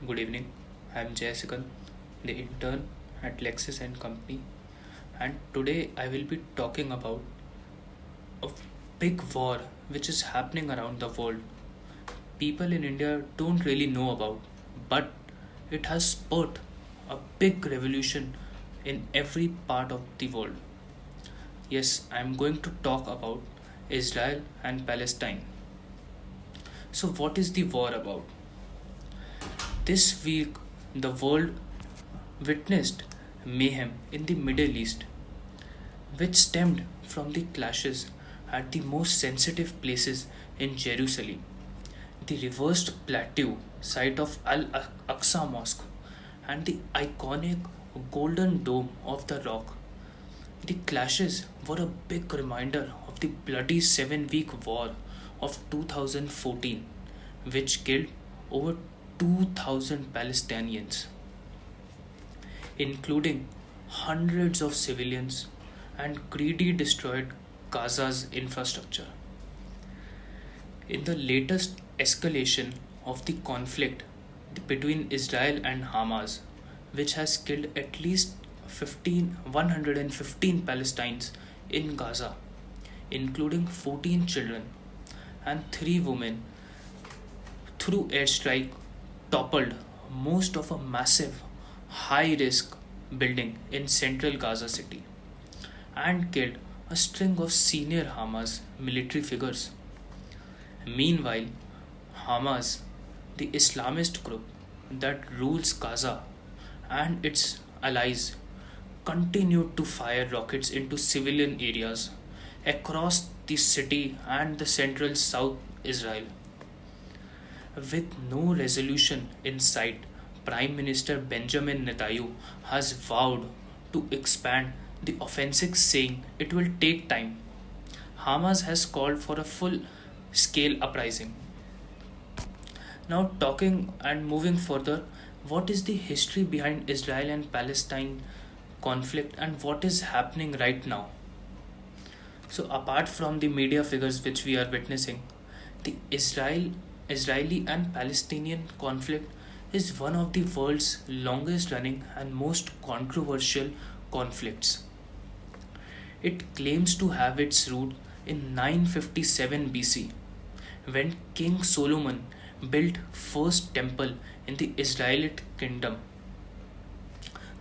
Good evening. I'm Jessica, the intern at Lexis and Company, and today I will be talking about a big war which is happening around the world. People in India don't really know about, but it has spurred a big revolution in every part of the world. Yes, I'm going to talk about Israel and Palestine. So, what is the war about? This week, the world witnessed mayhem in the Middle East, which stemmed from the clashes at the most sensitive places in Jerusalem, the reversed plateau site of Al Aqsa Mosque, and the iconic Golden Dome of the Rock. The clashes were a big reminder of the bloody 7 week war of 2014, which killed over 2,000 Palestinians, including hundreds of civilians, and greedy destroyed Gaza's infrastructure. In the latest escalation of the conflict between Israel and Hamas, which has killed at least 115 Palestinians in Gaza, including 14 children and 3 women, through airstrike toppled most of a massive, high risk building in central Gaza City and killed a string of senior Hamas military figures. Meanwhile, Hamas, the Islamist group that rules Gaza and its allies, continued to fire rockets into civilian areas across the city and the central South Israel. With no resolution in sight, Prime Minister Benjamin Netanyahu has vowed to expand the offensive, saying it will take time. Hamas has called for a full scale uprising. Now, talking and moving further, what is the history behind Israel and Palestine conflict and what is happening right now? So, apart from the media figures which we are witnessing, the Israeli and Palestinian conflict is one of the world's longest running and most controversial conflicts. It claims to have its root in 957 BC, when King Solomon built first temple in the Israelite kingdom.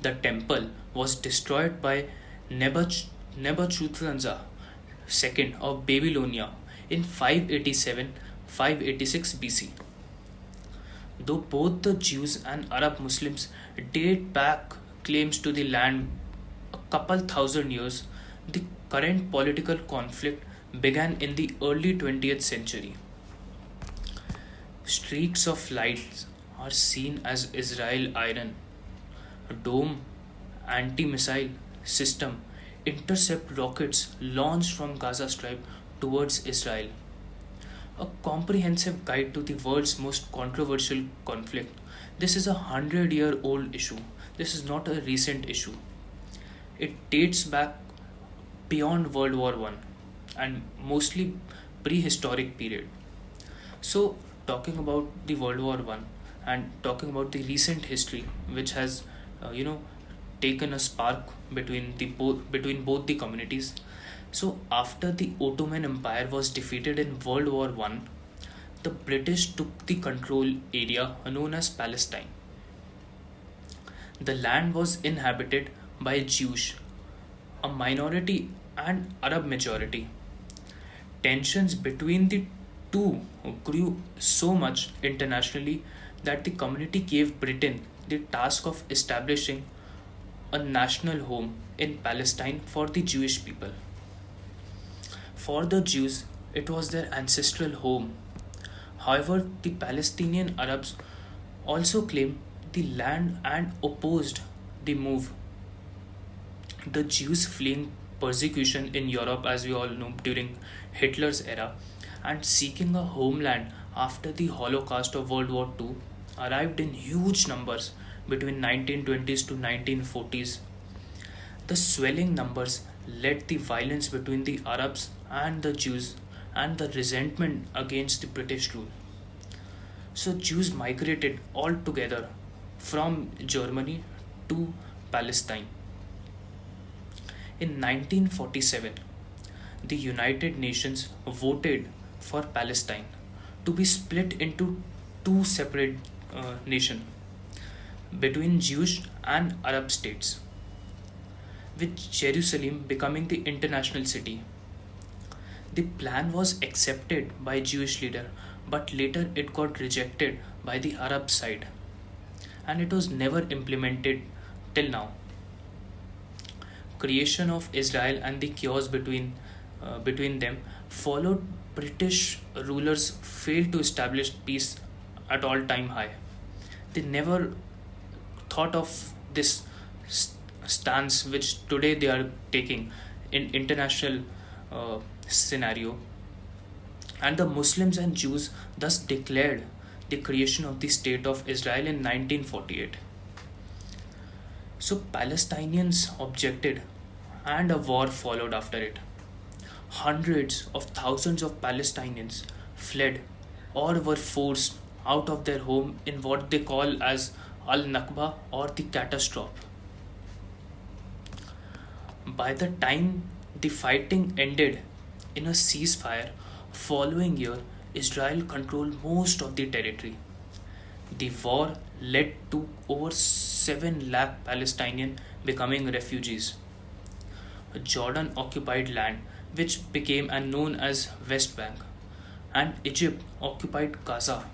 The temple was destroyed by Nebuchadnezzar II of Babylonia in 587 586 BC. Though both the Jews and Arab Muslims date back claims to the land a couple thousand years, the current political conflict began in the early 20th century. Streaks of light are seen as Israel Iron Dome anti-missile system intercept rockets launched from Gaza Strip towards Israel. A comprehensive guide to the world's most controversial conflict. This is a 100-year-old issue. This is not a recent issue. It dates back beyond World War One and mostly prehistoric period. So, talking about the World War One and talking about the recent history, which has, uh, you know, taken a spark between both the communities. So, after the Ottoman Empire was defeated in World War One, the British took the control area known as Palestine. The land was inhabited by Jews, a minority, and Arab majority. Tensions between the two grew so much internationally that the community gave Britain the task of establishing a national home in Palestine for the Jewish people. For the Jews, it was their ancestral home. However, the Palestinian Arabs also claimed the land and opposed the move. The Jews fleeing persecution in Europe, as we all know, during Hitler's era, and seeking a homeland after the Holocaust of World War II, arrived in huge numbers between 1920s to 1940s. The swelling numbers led the violence between the Arabs and the Jews and the resentment against the British rule. So Jews migrated all together from Germany to Palestine. In 1947, the United Nations voted for Palestine to be split into two separate nations between Jewish and Arab states, with Jerusalem becoming the international city. The plan was accepted by Jewish leader, but later it got rejected by the Arab side, and it was never implemented till now. Creation of Israel and the chaos between them followed. British rulers failed to establish peace at all time high. They never thought of this stance which today they are taking in international scenario, and the Muslims and Jews thus declared the creation of the state of Israel in 1948. So Palestinians objected and a war followed after it. Hundreds of thousands of Palestinians fled or were forced out of their home in what they call as Al Nakba or the catastrophe. By the time the fighting ended in a ceasefire following year, Israel controlled most of the territory. The war led to over 7 lakh Palestinians becoming refugees. Jordan occupied land which became and known as West Bank, and Egypt occupied Gaza.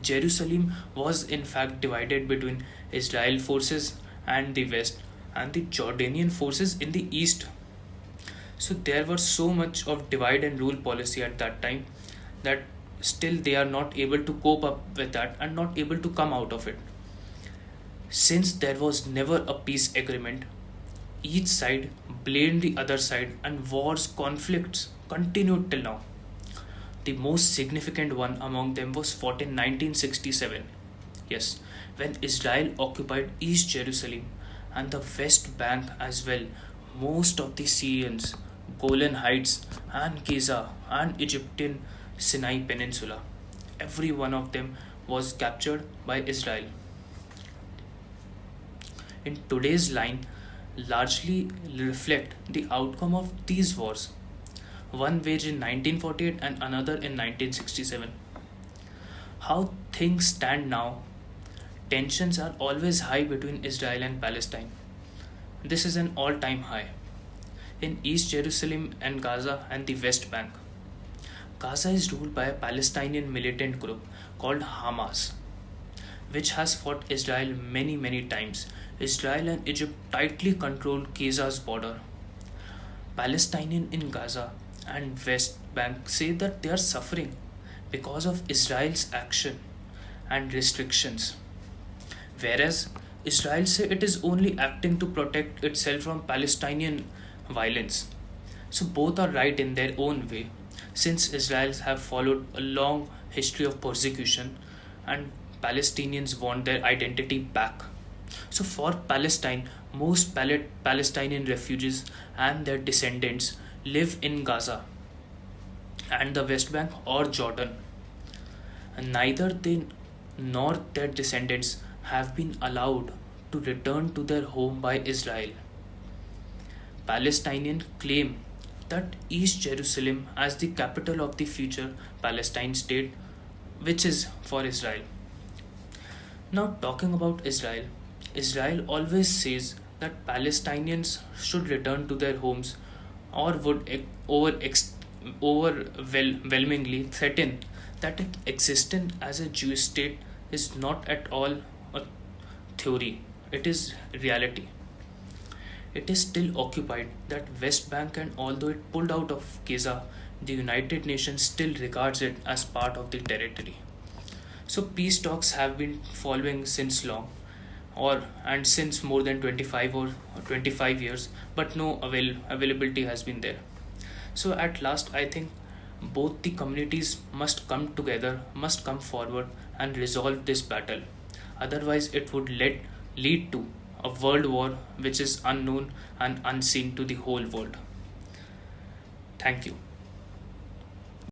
Jerusalem was in fact divided between Israel forces and the west and the Jordanian forces in the east. So there was so much of divide and rule policy at that time that still they are not able to cope up with that and not able to come out of it. Since there was never a peace agreement, each side blamed the other side and conflicts continued till now. The most significant one among them was fought in 1967. Yes, when Israel occupied East Jerusalem and the West Bank as well. Most of the Syrians, Golan Heights, and Giza and Egyptian Sinai Peninsula, every one of them was captured by Israel. In today's line, largely reflect the outcome of these wars, one waged in 1948 and another in 1967. How things stand now, tensions are always high between Israel and Palestine. This is an all time high in East Jerusalem and Gaza and the West Bank. Gaza is ruled by a Palestinian militant group called Hamas, which has fought Israel many times. Israel and Egypt tightly control Gaza's border. Palestinians in Gaza and West Bank say that they are suffering because of Israel's action and restrictions, whereas Israel say it is only acting to protect itself from Palestinian violence. So both are right in their own way, since Israel have followed a long history of persecution and Palestinians want their identity back. So for Palestine, most Palestinian refugees and their descendants live in Gaza and the West Bank or Jordan. And neither they nor their descendants have been allowed to return to their home by Israel. Palestinians claim that East Jerusalem as the capital of the future Palestine state, which is for Israel. Now, talking about Israel, Israel always says that Palestinians should return to their homes or would overwhelmingly threaten that its existence as a Jewish state is not at all a theory, it is reality. It is still occupied that West Bank, and although it pulled out of Gaza, the United Nations still regards it as part of the territory. So peace talks have been following since long, or and since more than 25 or 25 years, but no availability has been there. So at last, I think both the communities must come together, must come forward and resolve this battle. Otherwise, it would lead to a world war which is unknown and unseen to the whole world. Thank you.